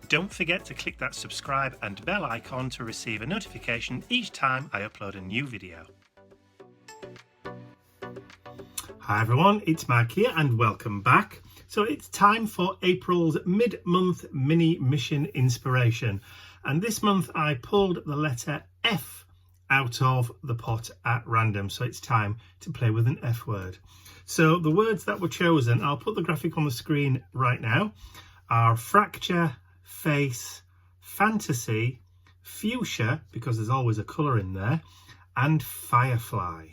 Don't forget to click that subscribe and bell icon to receive a notification each time I upload a new video. Hi everyone, it's Mark here and welcome back. So it's time for April's mid-month mini mission inspiration, and this month I pulled the letter F out of the pot at random, so it's time to play with an F word. So the words that were chosen, I'll put the graphic on the screen right now, are fracture, face, fantasy, fuchsia, because there's always a colour in there, and firefly.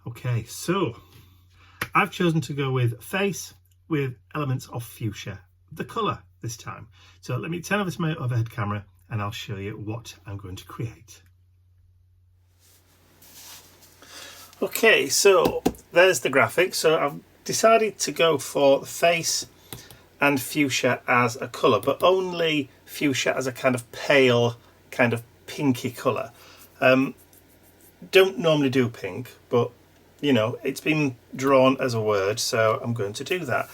Okay, so I've chosen to go with face with elements of fuchsia, the colour this time. So let me turn over to my overhead camera and I'll show you what I'm going to create. Okay, so there's the graphic. So I've decided to go for the face and fuchsia as a colour, but only fuchsia as a kind of pale, kind of pinky colour. Don't normally do pink, but you know, it's been drawn as a word, so I'm going to do that.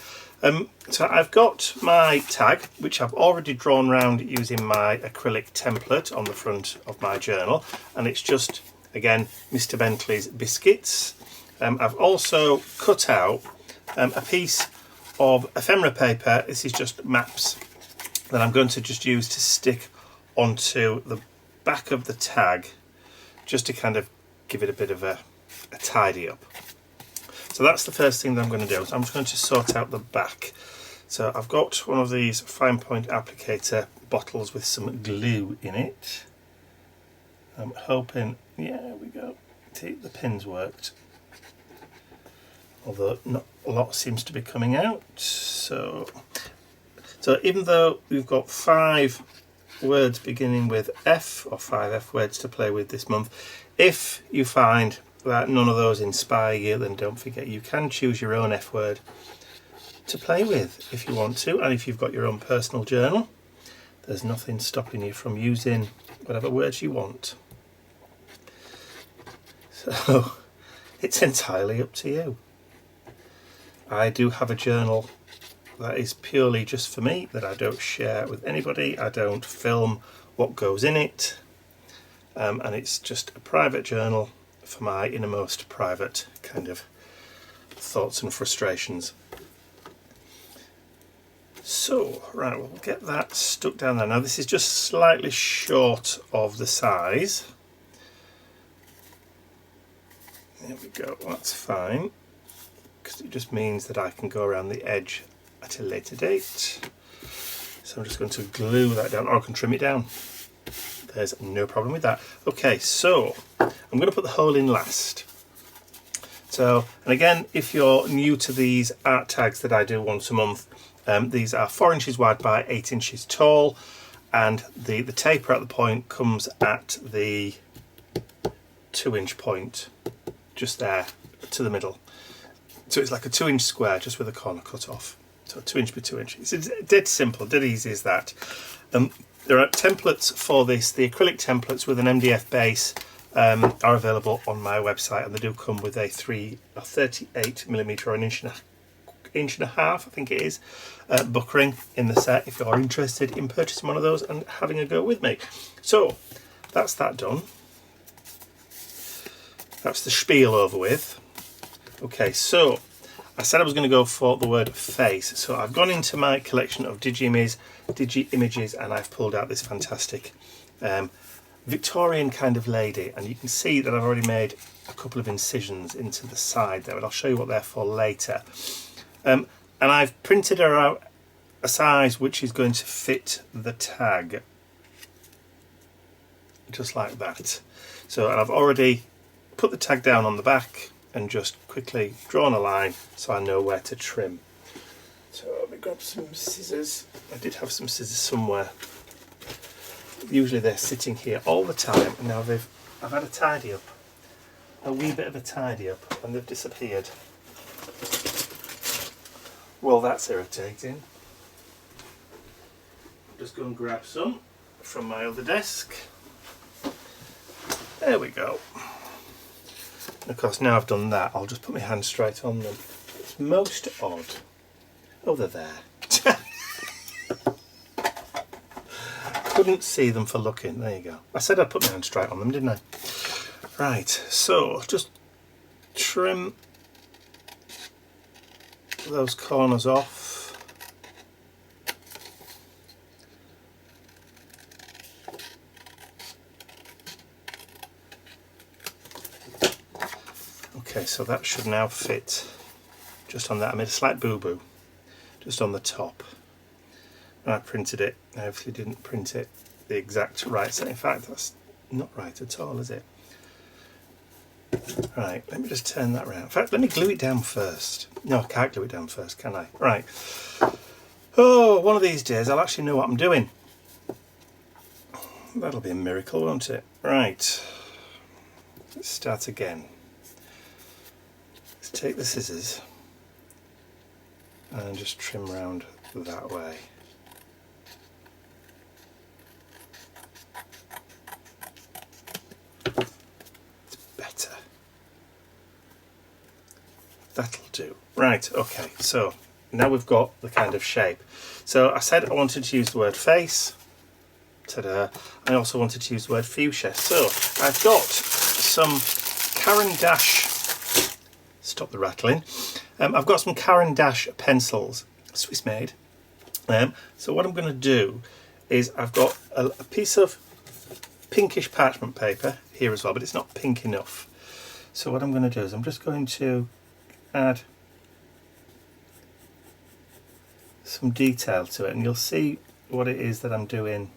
So I've got my tag, which I've already drawn round using my acrylic template on the front of my journal, and it's just, again, Mr. Bentley's biscuits. I've also cut out a piece of ephemera paper. This is just maps that I'm going to just use to stick onto the back of the tag, just to kind of give it a bit of a tidy up. So that's the first thing that I'm going to do. So I'm just going to sort out the back. So I've got one of these fine point applicator bottles with some glue in it. I'm hoping, yeah, there we go. See, the pins worked, although not a lot seems to be coming out. So even though we've got 5 words beginning with F, or 5 F words to play with this month, if you find that none of those inspire you, then don't forget you can choose your own F word to play with if you want to, and if you've got your own personal journal, there's nothing stopping you from using whatever words you want. So it's entirely up to you. I do have a journal that is purely just for me, that I don't share with anybody. I don't film what goes in it, and it's just a private journal for my innermost private kind of thoughts and frustrations. So, right, we'll get that stuck down there. Now this is just slightly short of the size. There we go, that's fine, because it just means that I can go around the edge at a later date. So I'm just going to glue that down, or I can trim it down. There's no problem with that. Okay, so I'm going to put the hole in last. So, and again, if you're new to these art tags that I do once a month, these are 4 inches wide by 8 inches tall, and the taper at the point comes at the 2-inch point, just there to the middle. So it's like a 2-inch square, just with a corner cut off. So 2 inch by 2 inch. It's dead simple, dead easy as that. There are templates for this. The acrylic templates with an MDF base are available on my website, and they do come with a 38mm or an inch and a half, I think it is, buckring in the set, if you're interested in purchasing one of those and having a go with me. So that's that done. That's the spiel over with. Okay, so I said I was going to go for the word face, so I've gone into my collection of digi images and I've pulled out this fantastic Victorian kind of lady, and you can see that I've already made a couple of incisions into the side there, and I'll show you what they're for later. And I've printed her out a size which is going to fit the tag, just like that. So, and I've already put the tag down on the back and just quickly drawn a line so I know where to trim. So let me grab some scissors. I did have some scissors somewhere. Usually they're sitting here all the time, and now I've had a tidy up, a wee bit of a tidy up, and they've disappeared. Well, that's irritating. I'll just go and grab some from my other desk. There we go. And of course, now I've done that, I'll just put my hand straight on them. It's most odd. Oh, they're there. couldn't see them for looking. There you go. I said I'd put my hand straight on them, didn't I? Right, so just trim those corners off. Okay, so that should now fit just on that. I made a slight boo-boo just on the top. And I printed it. I obviously didn't print it the exact right size. In fact, that's not right at all, is it? Right, let me just turn that around. In fact, let me glue it down first. No, I can't glue it down first, can I? Right. Oh, one of these days I'll actually know what I'm doing. That'll be a miracle, won't it? Right. Let's start again. Let's take the scissors and just trim round that way. It's better. That'll do. Right, okay, so now we've got the kind of shape. So I said I wanted to use the word face. Ta-da. I also wanted to use the word fuchsia. So I've got some Caran d'Ache, stop the rattling, I've got some Caran d'Ache pencils, Swiss made. So what I'm going to do is I've got a piece of pinkish parchment paper here as well, but it's not pink enough. So what I'm going to do is I'm just going to add some detail to it, and you'll see what it is that I'm doing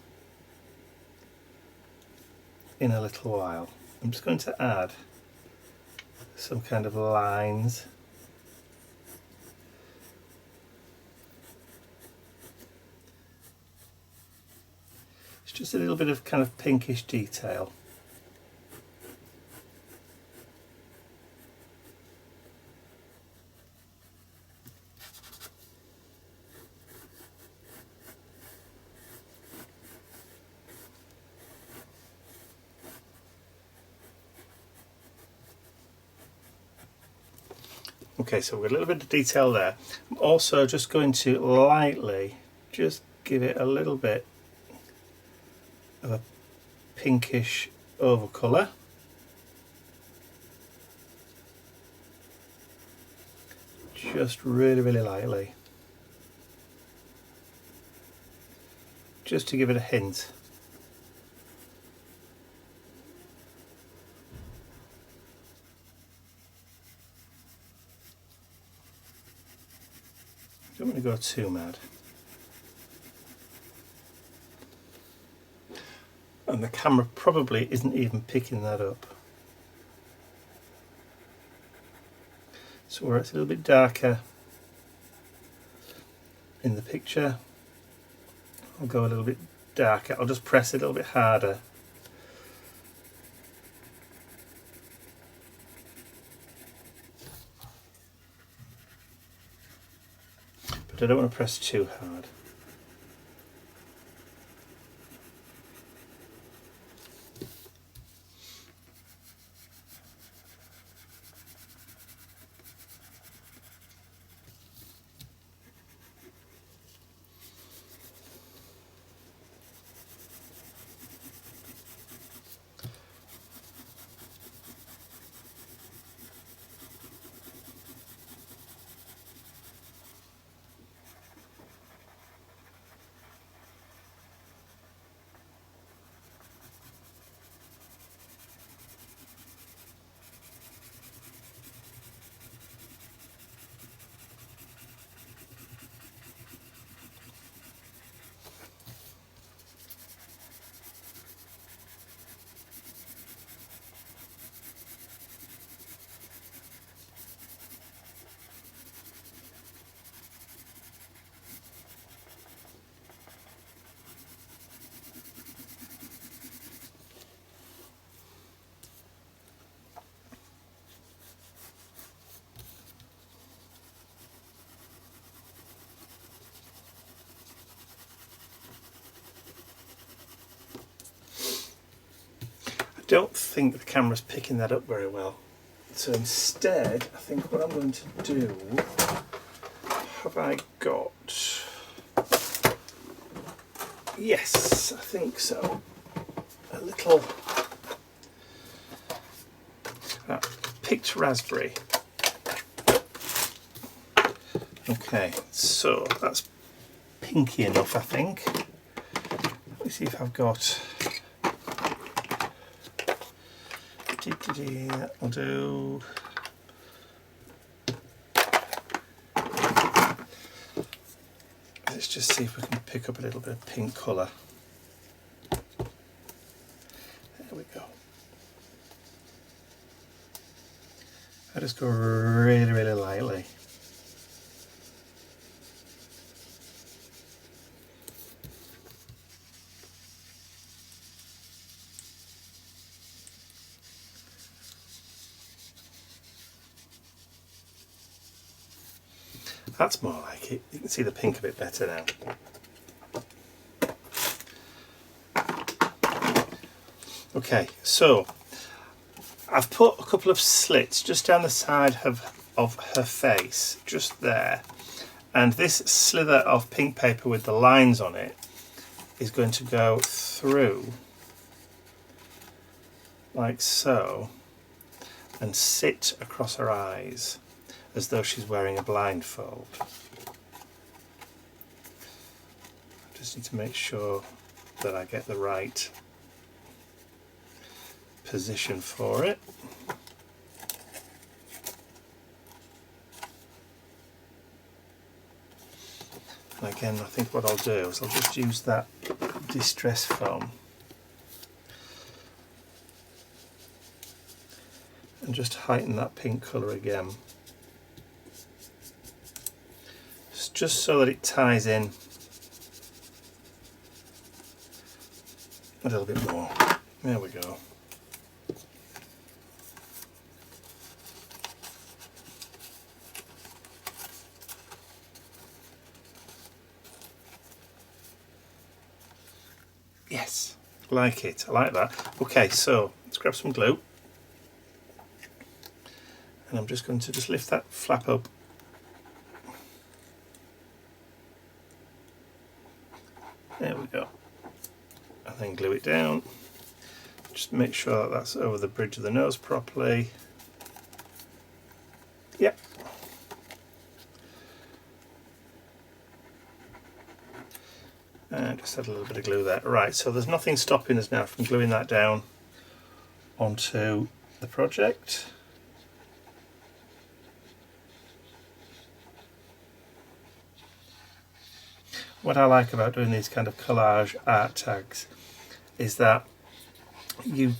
in a little while. I'm just going to add some kind of lines. It's just a little bit of kind of pinkish detail. Okay, so we've got a little bit of detail there. I'm also just going to lightly just give it a little bit of a pinkish over colour. Just really, really lightly. Just to give it a hint. Don't want to go too mad. And the camera probably isn't even picking that up. So where it's a little bit darker in the picture, I'll go a little bit darker. I'll just press it a little bit harder. But I don't want to press too hard. I don't think the camera's picking that up very well. So instead, I think what I'm going to do, have I got Yes, I think so. A little picked raspberry. Okay, so that's pinky enough, I think. Let me see if I've got. That'll do. Let's just see if we can pick up a little bit of pink colour. There we go. I just go really, really lightly. That's more like it. You can see the pink a bit better now. Okay, so I've put a couple of slits just down the side of her face, just there. And this slither of pink paper with the lines on it is going to go through like so and sit across her eyes as though she's wearing a blindfold. I just need to make sure that I get the right position for it. And again, I think what I'll do is I'll just use that distress foam and just heighten that pink colour again. Just so that it ties in a little bit more. There we go. Yes, like it. I like that. Okay, so let's grab some glue. And I'm just going to just lift that flap up. There we go. And then glue it down. Just make sure that that's over the bridge of the nose properly. Yep. And just add a little bit of glue there. Right, so there's nothing stopping us now from gluing that down onto the project. What I like about doing these kind of collage art tags is that you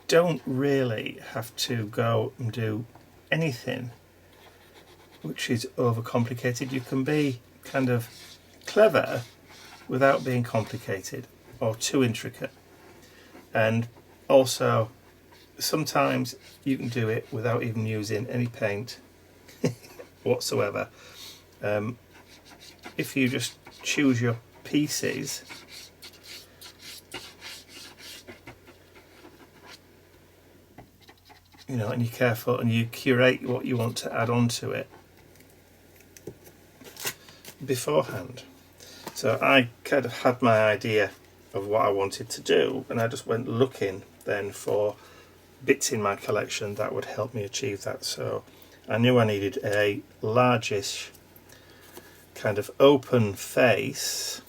don't really have to go and do anything which is overcomplicated. You can be kind of clever without being complicated or too intricate. And also, sometimes you can do it without even using any paint whatsoever. If you just choose your pieces, you know, and you're careful and you curate what you want to add on to it beforehand. So I kind of had my idea of what I wanted to do, and I just went looking then for bits in my collection that would help me achieve that. So I knew I needed a largish kind of open face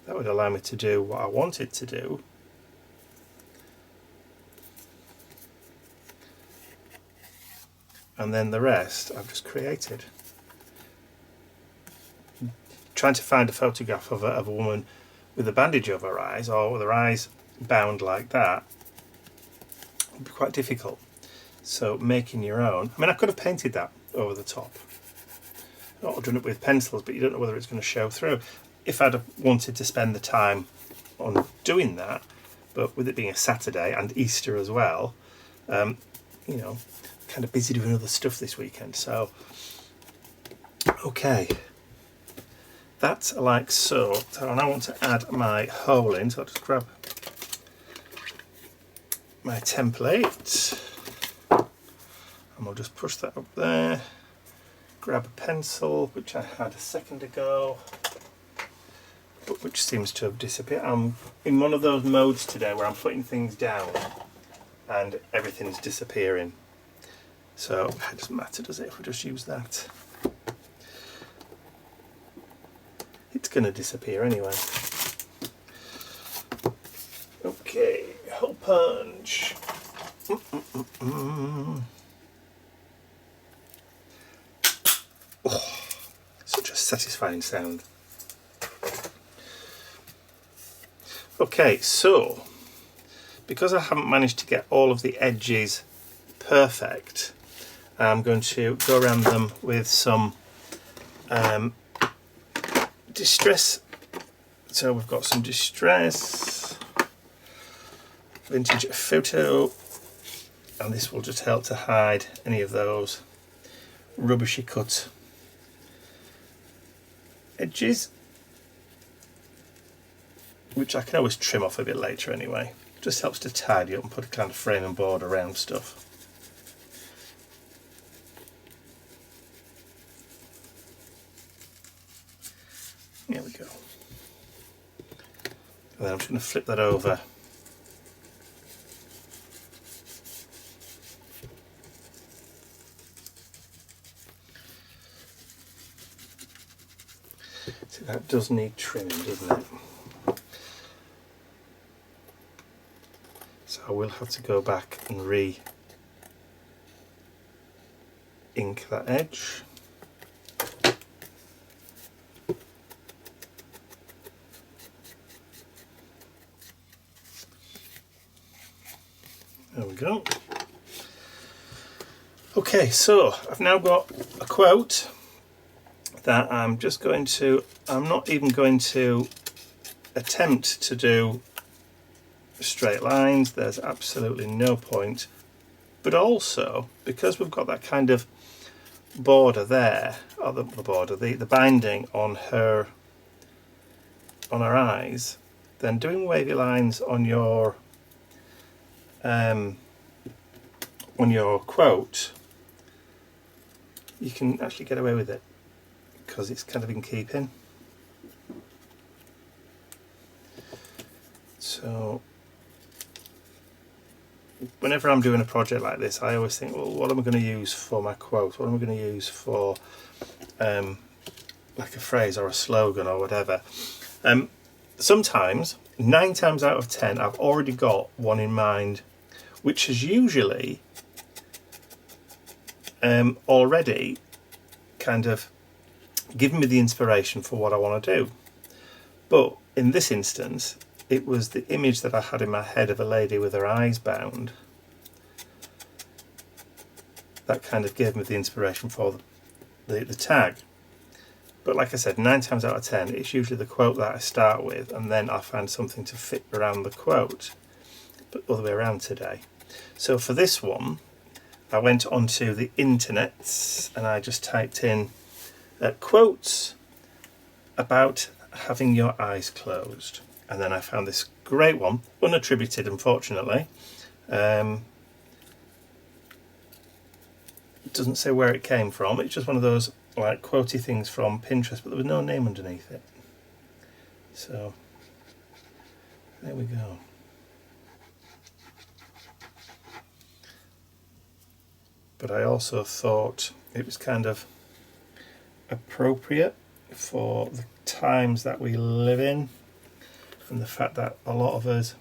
that would allow me to do what I wanted to do. And then the rest I've just created. Trying to find a photograph of a woman with a bandage over her eyes, or with her eyes bound like that, would be quite difficult. So making your own, I mean, I could have painted that over the top, or done it with pencils, but you don't know whether it's going to show through. If I'd have wanted to spend the time on doing that, but with it being a Saturday and Easter as well, you know, kind of busy doing other stuff this weekend. So, okay, that's like so. So now I want to add my hole in, so I'll just grab my template and we'll just push that up there. Grab a pencil, which I had a second ago, put which seems to have disappeared. I'm in one of those modes today where I'm putting things down and everything's disappearing. So it doesn't matter, does it, if we just use that? It's going to disappear anyway. Okay, hole punch. Oh, such a satisfying sound. Okay, so because I haven't managed to get all of the edges perfect, I'm going to go around them with some distress. So we've got some distress, vintage photo, and this will just help to hide any of those rubbishy cut edges, which I can always trim off a bit later anyway. Just helps to tidy up and put a kind of frame and board around stuff. There we go. And then I'm just going to flip that over. See, that does need trimming, doesn't it? So I will have to go back and re-ink that edge. There we go. Okay, so I've now got a quote that I'm not even going to attempt to do straight lines. There's absolutely no point. But also, because we've got that kind of border there, or the binding on her eyes, then doing wavy lines on your quote, you can actually get away with it because it's kind of in keeping. So whenever I'm doing a project like this, I always think, well, what am I going to use for my quote? What am I going to use for like a phrase or a slogan or whatever? Sometimes, 9 times out of 10, I've already got one in mind, which has usually already kind of given me the inspiration for what I want to do. But in this instance, it was the image that I had in my head of a lady with her eyes bound that kind of gave me the inspiration for the tag. But like I said, 9 times out of 10, it's usually the quote that I start with, and then I find something to fit around the quote, but other way around today. So for this one, I went onto the internet and I just typed in quotes about having your eyes closed. And then I found this great one, unattributed unfortunately. It doesn't say where it came from. It's just one of those like quotey things from Pinterest, but there was no name underneath it. So there we go. But I also thought it was kind of appropriate for the times that we live in, and the fact that a lot of us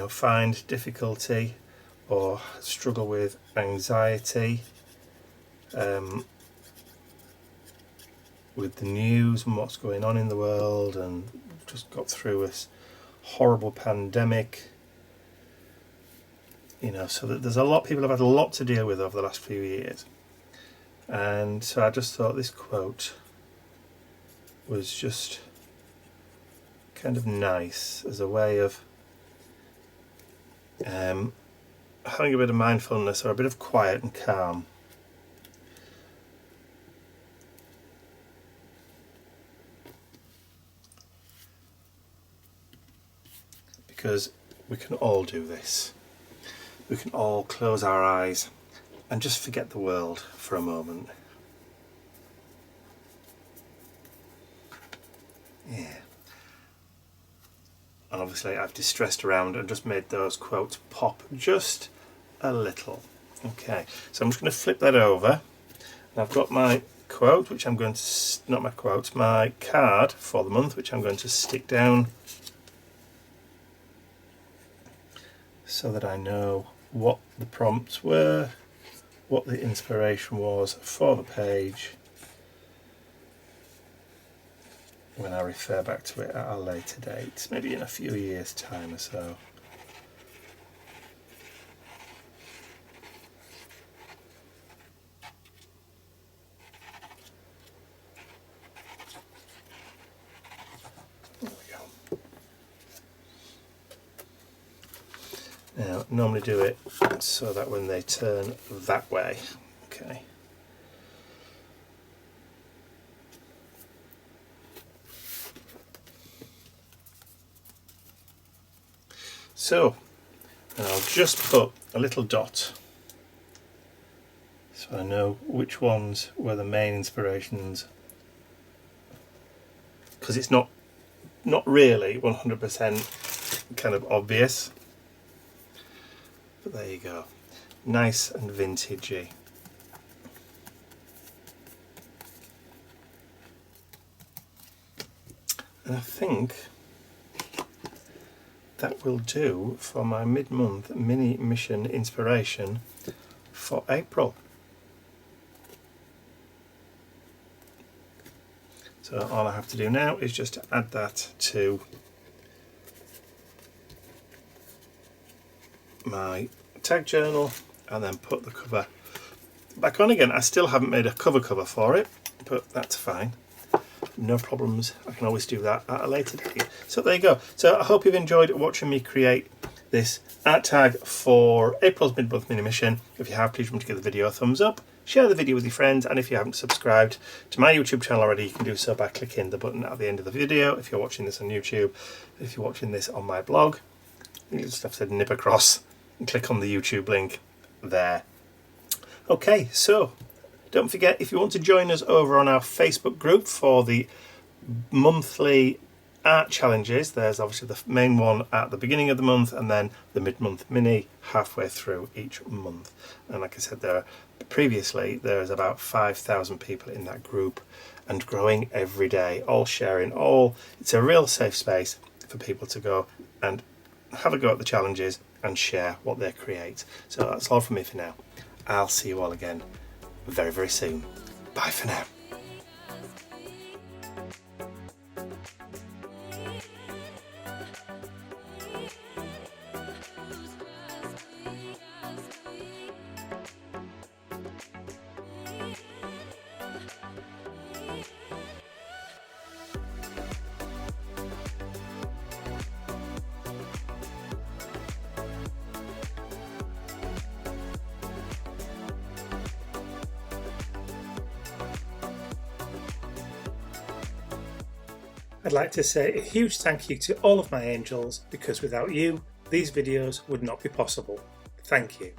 find difficulty or struggle with anxiety with the news and what's going on in the world, and we've just got through this horrible pandemic, so that there's a lot, people have had a lot to deal with over the last few years. And so I just thought this quote was just kind of nice as a way of having a bit of mindfulness or a bit of quiet and calm. Because we can all do this. We can all close our eyes and just forget the world for a moment. and obviously I've distressed around and just made those quotes pop just a little. Okay, so I'm just going to flip that over, and I've got my quote, which I'm going to, not my quote, my card for the month, which I'm going to stick down so that I know what the prompts were, what the inspiration was for the page when I refer back to it at a later date, maybe in a few years' time or so. There we go. Now, normally do it so that when they turn that way, okay. So, and I'll just put a little dot so I know which ones were the main inspirations, because it's not really 100% kind of obvious, but there you go, nice and vintagey. And I think that will do for my mid-month mini mission inspiration for April. So all I have to do now is just to add that to my tag journal and then put the cover back on again. I still haven't made a cover for it, but that's fine. No problems, I can always do that at a later date. So there you go. So I hope you've enjoyed watching me create this art tag for April's mid-month mini mission. If you have, please remember to give the video a thumbs up, share the video with your friends, and if you haven't subscribed to my YouTube channel already, you can do so by clicking the button at the end of the video if you're watching this on YouTube. If you're watching this on my blog, you just have to nip across and click on the YouTube link there. Okay, so don't forget, if you want to join us over on our Facebook group for the monthly art challenges, there's obviously the main one at the beginning of the month and then the mid-month mini halfway through each month. And like I said previously, there's about 5,000 people in that group and growing every day, all sharing, it's a real safe space for people to go and have a go at the challenges and share what they create. So that's all from me for now. I'll see you all again very, very soon. Bye for now. I'd like to say a huge thank you to all of my angels, because without you, these videos would not be possible. Thank you.